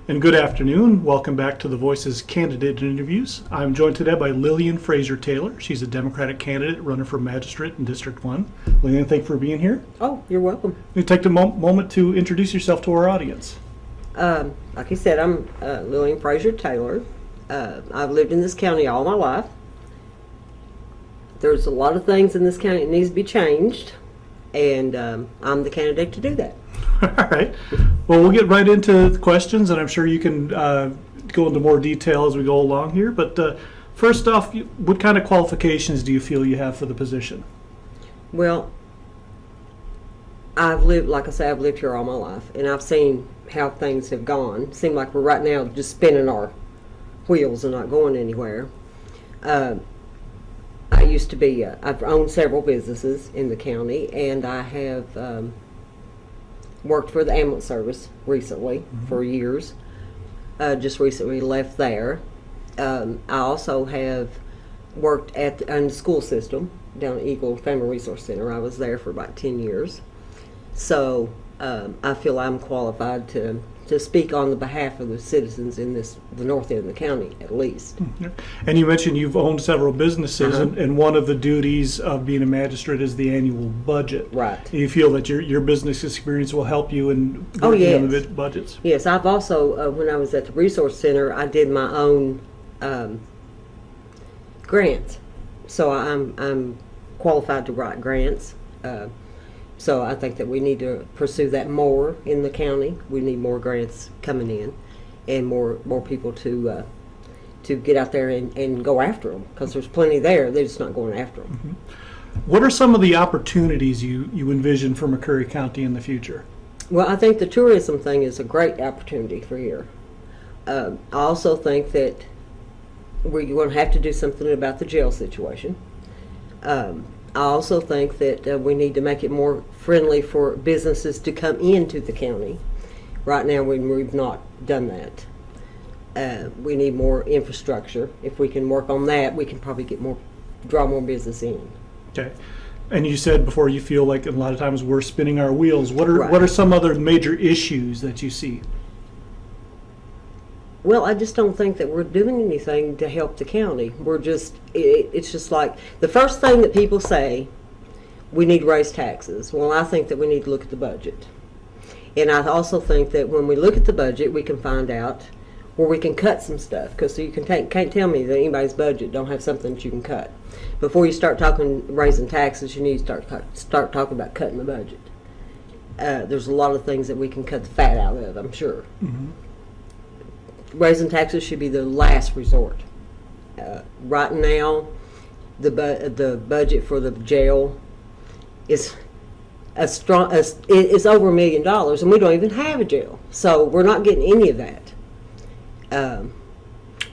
And good afternoon. Welcome back to the Voices candidate interviews. I'm joined today by Lilian Frasure Taylor. She's a Democratic candidate running for Magistrate in District 1. Lilian, thank you for being here. Oh, you're welcome. You take a moment to introduce yourself to our audience. Like you said, I'm Lilian Frasure Taylor. I've lived in this county all my life. There's a lot of things in this county that needs to be changed, and I'm the candidate to do that. All right. Well, we'll get right into the questions, and I'm sure you can go into more detail as we go along here. But first off, what kind of qualifications do you feel you have for the position? Well, I've lived, like I say, I've lived here all my life, and I've seen how things have gone. It seems like we're right now just spinning our wheels and not going anywhere. I used to be, I've owned several businesses in the county, and I have worked for the ambulance service recently for years. Just recently left there. I also have worked in the school system down at Eagle Family Resource Center. I was there for about 10 years. So I feel I'm qualified to speak on the behalf of the citizens in the north end of the county, at least. And you mentioned you've owned several businesses, and one of the duties of being a magistrate is the annual budget. Right. Do you feel that your business experience will help you in yes. on the budgets? Yes, I've also, when I was at the resource center, I did my own grants. So I'm qualified to write grants. So I think that we need to pursue that more in the county. We need more grants coming in, and more people to get out there and go after them, because there's plenty there. They're just not going after them. What are some of the opportunities you envision for McCurry County in the future? Well, I think the tourism thing is a great opportunity for here. I also think that we're going to have to do something about the jail situation. I also think that we need to make it more friendly for businesses to come into the county. Right now, we've not done that. We need more infrastructure. If we can work on that, we can probably draw more business in. Okay. And you said before you feel like a lot of times we're spinning our wheels. What Right. are some other major issues that you see? Well, I just don't think that we're doing anything to help the county. It's just like the first thing that people say, we need to raise taxes. Well, I think that we need to look at the budget. And I also think that when we look at the budget, we can find out where we can cut some stuff. Because you can't tell me that anybody's budget don't have something that you can cut. Before you start raising taxes, you need to start talking about cutting the budget. There's a lot of things that we can cut the fat out of, I'm sure. Raising taxes should be the last resort. Right now, the budget for the jail is is over $1 million, and we don't even have a jail. So we're not getting any of that.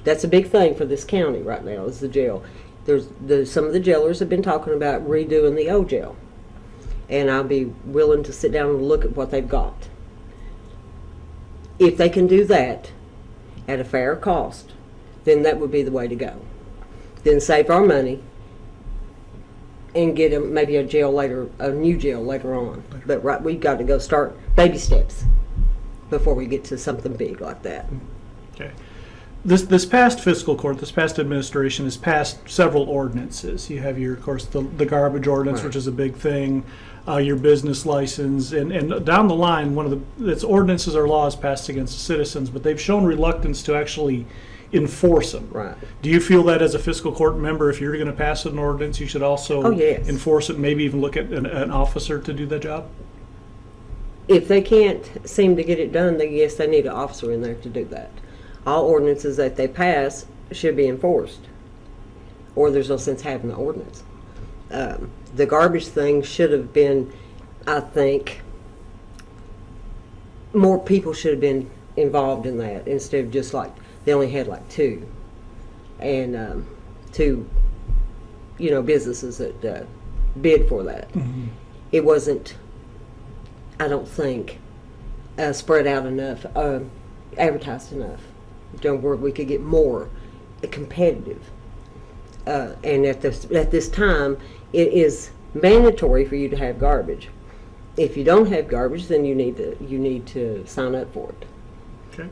That's a big thing for this county right now, is the jail. Some of the jailers have been talking about redoing the old jail, and I'll be willing to sit down and look at what they've got. If they can do that at a fair cost, then that would be the way to go. Then save our money and get maybe a new jail later on. But we've got to go start baby steps before we get to something big like that. Okay. This past fiscal court, this past administration has passed several ordinances. You have of course, the garbage ordinance, Right. which is a big thing, your business license, and down the line, its ordinances or laws passed against the citizens, but they've shown reluctance to actually enforce them. Right. Do you feel that as a fiscal court member, if you're going to pass an ordinance, you should also yes. enforce it, maybe even look at an officer to do that job? If they can't seem to get it done, then yes, they need an officer in there to do that. All ordinances that they pass should be enforced, or there's no sense having the ordinance. The garbage thing should have been, I think, more people should have been involved in that instead of just like, they only had like two. And two, businesses that bid for that. It wasn't, I don't think, spread out enough, advertised enough, where we could get more competitive. And at this time, it is mandatory for you to have garbage. If you don't have garbage, then you need to sign up for it. Okay.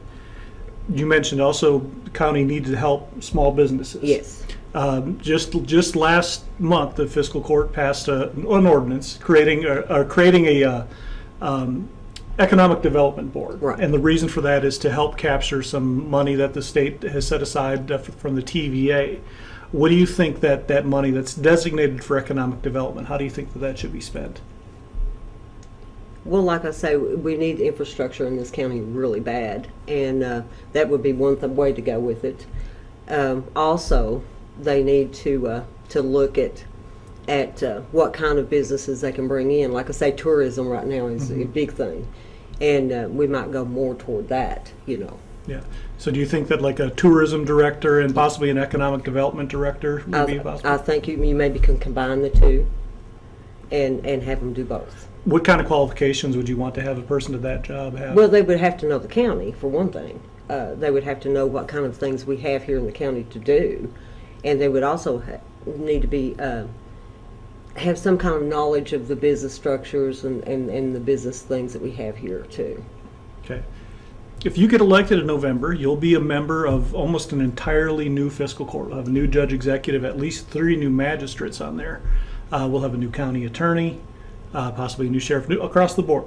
You mentioned also the county needs to help small businesses. Yes. Just last month, the fiscal court passed an ordinance creating a economic development board. Right. And the reason for that is to help capture some money that the state has set aside from the TVA. What do you think that money that's designated for economic development, how do you think that should be spent? Well, like I say, we need infrastructure in this county really bad, and that would be one way to go with it. Also, they need to look at what kind of businesses they can bring in. Like I say, tourism right now is a big thing, and we might go more toward that, Yeah. So do you think that like a tourism director and possibly an economic development director would be possible? I think you maybe can combine the two and have them do both. What kind of qualifications would you want to have a person to that job have? Well, they would have to know the county, for one thing. They would have to know what kind of things we have here in the county to do. And they would also need to be have some kind of knowledge of the business structures and the business things that we have here, too. Okay. If you get elected in November, you'll be a member of almost an entirely new fiscal court. We'll have a new judge executive, at least 3 new magistrates on there. We'll have a new county attorney, possibly a new sheriff, across the board.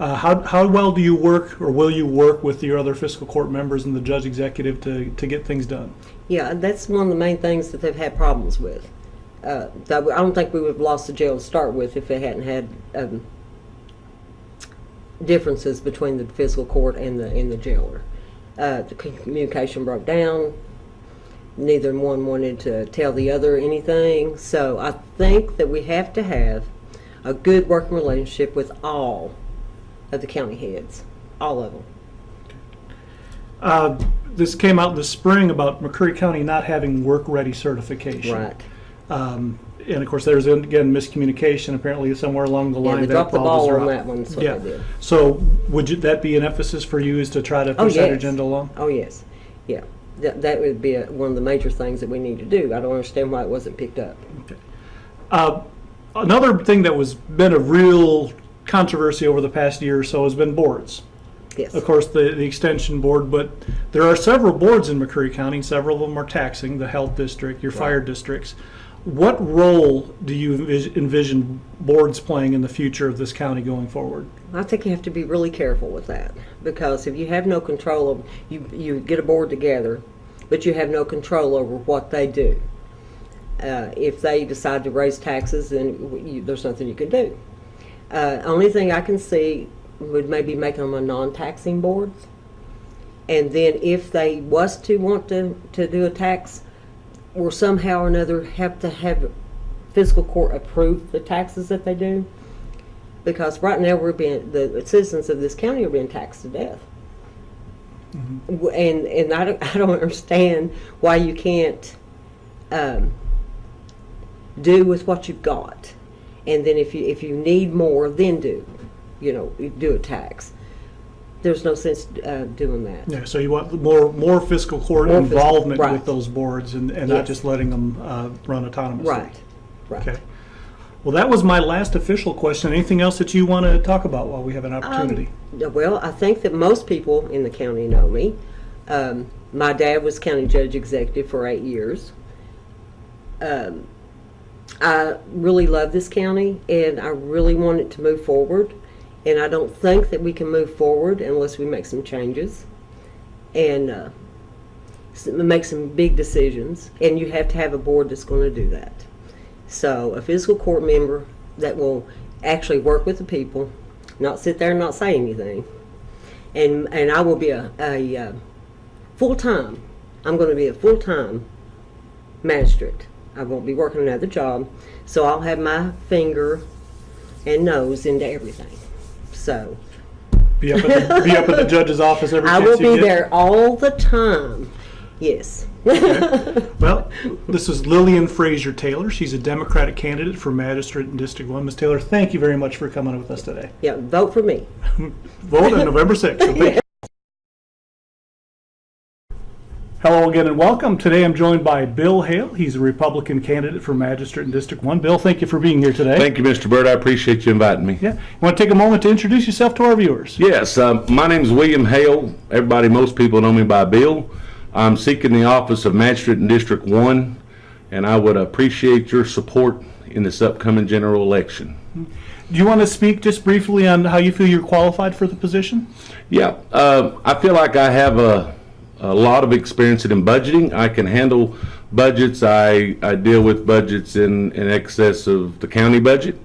How well do you work, or will you work with your other fiscal court members and the judge executive to get things done? Yeah, that's one of the main things that they've had problems with. I don't think we would have lost the jail to start with if they hadn't had differences between the fiscal court and the jailer. The communication broke down. Neither one wanted to tell the other anything. So I think that we have to have a good working relationship with all of the county heads, all of them. This came out in the spring about McCreary County not having work-ready certification. Right. And of course, there's again miscommunication apparently somewhere along the line. Yeah, they dropped the ball on dropped. that one. That's what they did. So would that be an emphasis for you, is to try to push that agenda along? Oh yes, yeah. That would be one of the major things that we need to do. I don't understand why it wasn't picked up. Okay. Another thing that was been a real controversy over the past year or so has been boards. Yes. Of course, the extension board, but there are several boards in McCreary County. Several of them are taxing, the health district, your fire districts. What role do you envision boards playing in the future of this county going forward? I think you have to be really careful with that, because if you have no control of, you get a board together, but you have no control over what they do. If they decide to raise taxes, then there's nothing you can do. Only thing I can see would maybe make them a non-taxing board, and then if they was to want to do a tax, or somehow or another have to have fiscal court approve the taxes that they do, because right now the citizens of this county are being taxed to death. Mm-hmm. And I don't understand why you can't do with what you've got, and then if you need more, then do a tax. There's no sense doing that. Yeah, so you want more fiscal court involvement with those boards and not just letting them run autonomously. Right. Okay. Well, that was my last official question. Anything else that you want to talk about while we have an opportunity? Well, I think that most people in the county know me. My dad was county judge executive for 8 years. I really love this county, and I really want it to move forward. And I don't think that we can move forward unless we make some changes and make some big decisions. And you have to have a board that's going to do that. So a fiscal court member that will actually work with the people, not sit there and not say anything. And I will be a full-time. I'm going to be a full-time magistrate. I won't be working another job. So I'll have my finger and nose into everything. So be up at the judge's office every chance you get? I will be there all the time. Yes. Okay. Well, this is Lilian Frasure Taylor. She's a Democratic candidate for Magistrate in District 1. Ms. Taylor, thank you very much for coming with us today. Yeah, vote for me. Vote on November 6th. So Hello again and welcome. Today I'm joined by Bill Hale. He's a Republican candidate for Magistrate in District 1. Bill, thank you for being here today. Thank you, Mr. Bird. I appreciate you inviting me. Yeah. You want to take a moment to introduce yourself to our viewers? Yes, my name is William Hale. Most people know me by Bill. I'm seeking the office of Magistrate in District 1, and I would appreciate your support in this upcoming general election. Do you want to speak just briefly on how you feel you're qualified for the position? Yeah, I feel like I have a lot of experience in budgeting. I can handle budgets. I deal with budgets in excess of the county budget.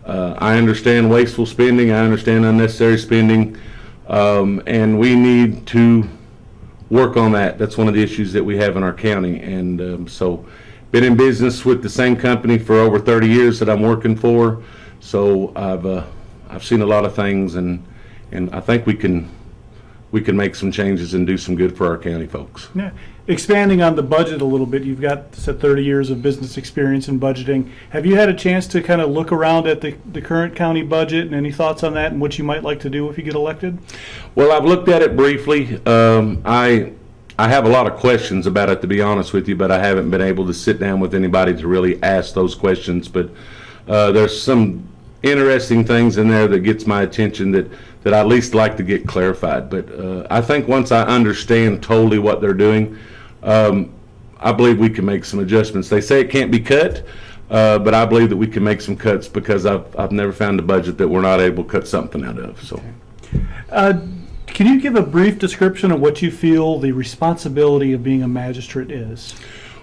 I understand wasteful spending. I understand unnecessary spending. And we need to work on that. That's one of the issues that we have in our county. And so been in business with the same company for over 30 years that I'm working for. So I've seen a lot of things, and I think we can make some changes and do some good for our county folks. Yeah. Expanding on the budget a little bit, you've got 30 years of business experience in budgeting. Have you had a chance to kind of look around at the current county budget, and any thoughts on that and what you might like to do if you get elected? Well, I've looked at it briefly. I have a lot of questions about it, to be honest with you, but I haven't been able to sit down with anybody to really ask those questions. But there's some interesting things in there that gets my attention that I'd at least like to get clarified. But I think once I understand totally what they're doing, I believe we can make some adjustments. They say it can't be cut, but I believe that we can make some cuts, because I've never found a budget that we're not able to cut something out of. So, can you give a brief description of what you feel the responsibility of being a magistrate is?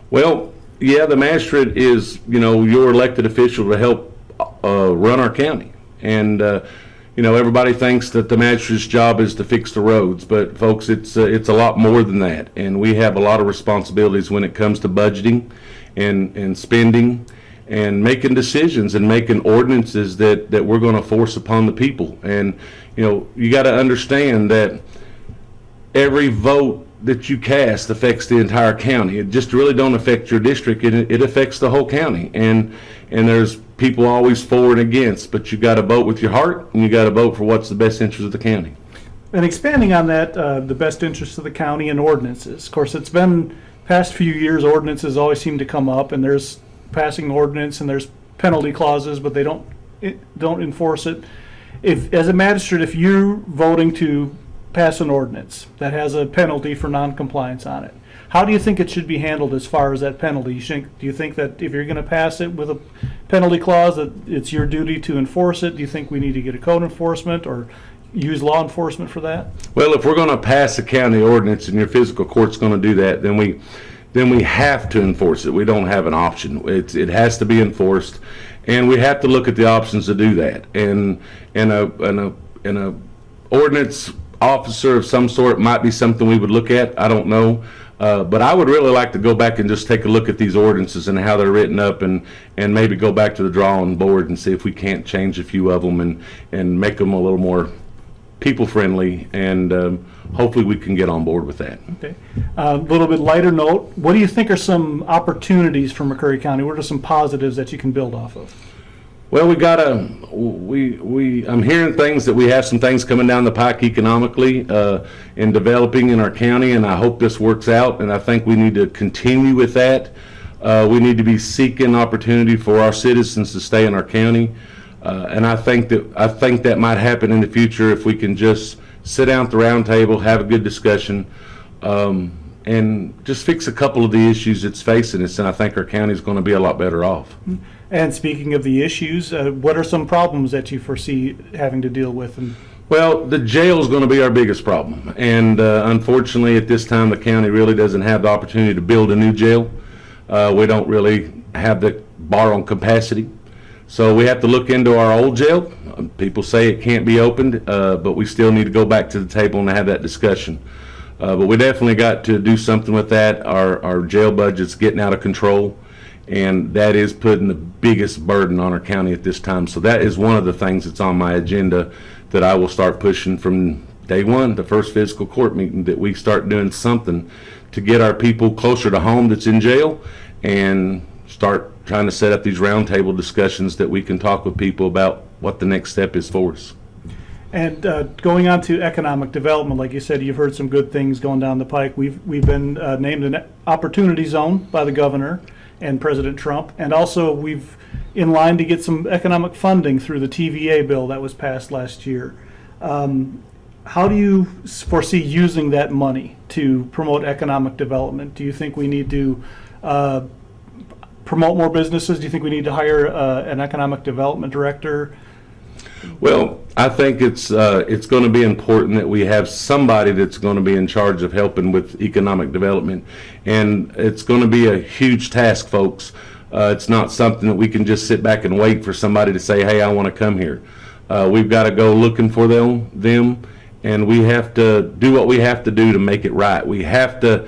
Well, yeah, the magistrate is, your elected official to help run our county. And everybody thinks that the magistrate's job is to fix the roads, but folks, it's a lot more than that. And we have a lot of responsibilities when it comes to budgeting and spending and making decisions and making ordinances that we're going to force upon the people. And you got to understand that every vote that you cast affects the entire county. It just really don't affect your district. It affects the whole county. And there's people always for and against, but you got to vote with your heart, and you got to vote for what's the best interest of the county. And expanding on that, the best interest of the county and ordinances. Of course, it's been past few years, ordinances always seem to come up, and there's passing ordinance and there's penalty clauses, but they don't enforce it. If, as a magistrate, if you're voting to pass an ordinance that has a penalty for non-compliance on it, how do you think it should be handled as far as that penalty? Do you think that if you're going to pass it with a penalty clause, that it's your duty to enforce it? Do you think we need to get a code enforcement or use law enforcement for that? Well, if we're going to pass a county ordinance and your physical court's going to do that, then we have to enforce it. We don't have an option. It has to be enforced, and we have to look at the options to do that. And a ordinance officer of some sort might be something we would look at. I don't know. But I would really like to go back and just take a look at these ordinances and how they're written up, and maybe go back to the drawing board and see if we can't change a few of them and make them a little more people-friendly, and hopefully we can get on board with that. Okay. A little bit lighter note, what do you think are some opportunities for McCurry County? What are some positives that you can build off of? Well, I'm hearing things that we have some things coming down the pike economically in developing in our county, and I hope this works out, and I think we need to continue with that. We need to be seeking opportunity for our citizens to stay in our county, and I think that might happen in the future if we can just sit down at the round table, have a good discussion, and just fix a couple of the issues that's facing us, and I think our county is going to be a lot better off. And speaking of the issues, what are some problems that you foresee having to deal with? Well, the jail is going to be our biggest problem, and unfortunately at this time the county really doesn't have the opportunity to build a new jail. We don't really have the bar on capacity, so we have to look into our old jail. People say it can't be opened, but we still need to go back to the table and have that discussion. But we definitely got to do something with that. Our jail budget's getting out of control, and that is putting the biggest burden on our county at this time. So that is one of the things that's on my agenda that I will start pushing from day one, the first physical court meeting, that we start doing something to get our people closer to home that's in jail, and start trying to set up these roundtable discussions that we can talk with people about what the next step is for us. And going on to economic development, like you said, you've heard some good things going down the pike. We've been named an opportunity zone by the governor and President Trump, and also we've in line to get some economic funding through the TVA bill that was passed last year. How do you foresee using that money to promote economic development? Do you think we need to promote more businesses? Do you think we need to hire an economic development director? Well, I think it's going to be important that we have somebody that's going to be in charge of helping with economic development, and it's going to be a huge task, folks. It's not something that we can just sit back and wait for somebody to say, "Hey, I want to come here." We've got to go looking for them, and we have to do what we have to do to make it right. We have to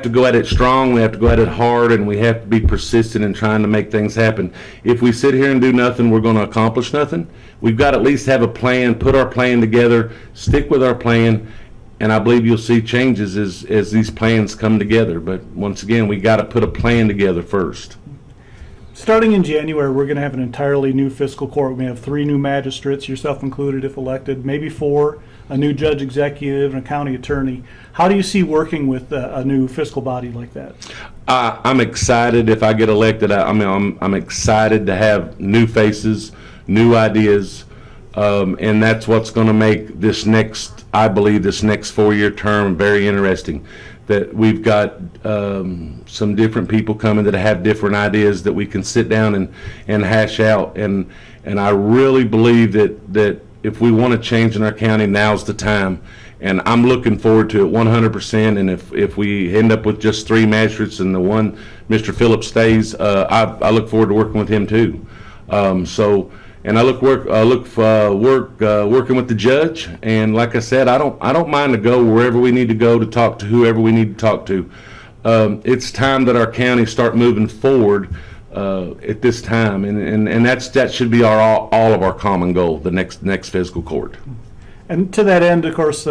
go at it strong, we have to go at it hard, and we have to be persistent in trying to make things happen. If we sit here and do nothing, we're going to accomplish nothing. We've got to at least have a plan, put our plan together, stick with our plan, and I believe you'll see changes as these plans come together. But once again, we got to put a plan together first. Starting in January, we're going to have an entirely new fiscal court. We have 3 new magistrates, yourself included if elected, maybe 4, a new judge executive and a county attorney. How do you see working with a new fiscal body like that? I'm excited if I get elected. I'm excited to have new faces, new ideas, and that's what's going to make this next 4-year term very interesting. That we've got some different people coming that have different ideas that we can sit down and hash out. And I really believe that if we want to change in our county, now's the time. And I'm looking forward to it 100%. And if we end up with just 3 magistrates and the one, Mr. Phillips, stays, I look forward to working with him too. And I look working with the judge. And like I said, I don't mind to go wherever we need to go to talk to whoever we need to talk to. It's time that our county start moving forward at this time, and that should be all of our common goal. The next fiscal court. And to that end, of course,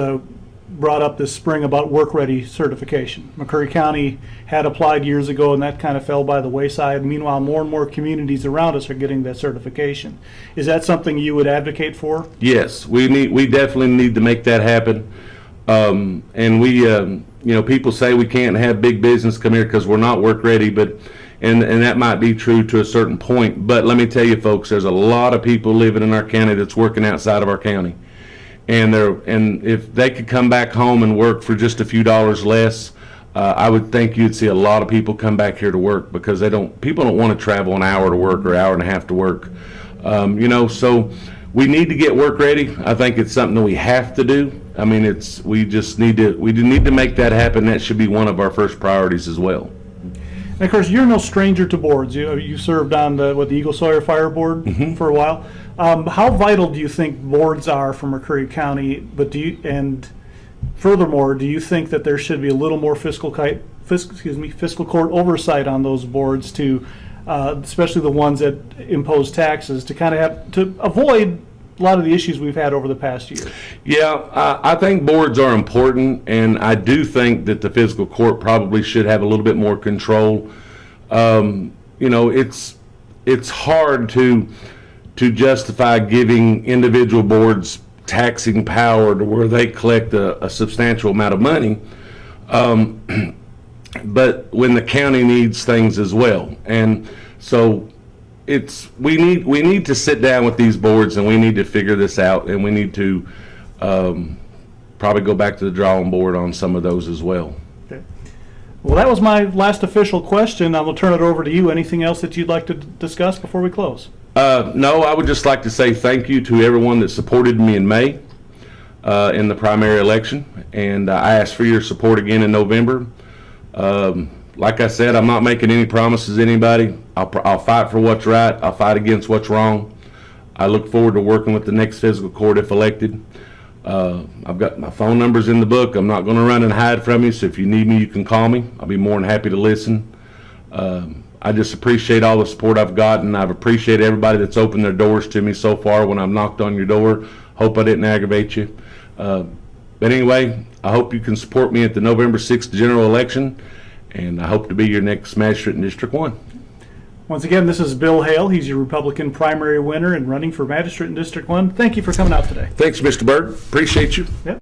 brought up this spring about work-ready certification. McCurry County had applied years ago, and that kind of fell by the wayside. Meanwhile, more and more communities around us are getting that certification. Is that something you would advocate for? Yes, we definitely need to make that happen. And we, people say we can't have big business come here because we're not work-ready, but and that might be true to a certain point. But let me tell you, folks, there's a lot of people living in our county that's working outside of our county. And if they could come back home and work for just a few dollars less, I would think you'd see a lot of people come back here to work because people don't want to travel an hour to work or hour and a half to work. So we need to get work ready. I think it's something that we have to do. I mean, we need to make that happen. That should be one of our first priorities as well. And of course, you're no stranger to boards. You served on the Eagle Sawyer Fire Board for a while. How vital do you think boards are for McCurry County? And furthermore, do you think that there should be a little more fiscal court oversight on those boards to, especially the ones that impose taxes, to avoid a lot of the issues we've had over the past year? Yeah, I think boards are important, and I do think that the fiscal court probably should have a little bit more control. It's hard to justify giving individual boards taxing power to where they collect a substantial amount of money, but when the county needs things as well. And so we need to sit down with these boards and we need to figure this out, and we need to probably go back to the drawing board on some of those as well. Okay. Well, that was my last official question. I will turn it over to you. Anything else that you'd like to discuss before we close? No, I would just like to say thank you to everyone that supported me in May in the primary election, and I ask for your support again in November. Like I said, I'm not making any promises to anybody. I'll fight for what's right. I'll fight against what's wrong. I look forward to working with the next fiscal court if elected. I've got my phone numbers in the book. I'm not going to run and hide from you, so if you need me, you can call me. I'll be more than happy to listen. I just appreciate all the support I've gotten. I've appreciated everybody that's opened their doors to me so far when I've knocked on your door. Hope I didn't aggravate you. But anyway, I hope you can support me at the November 6th general election, and I hope to be your next magistrate in District 1. Once again, this is Bill Hale. He's your Republican primary winner and running for magistrate in District 1. Thank you for coming out today. Thanks, Mr. Bird. Appreciate you. Yep.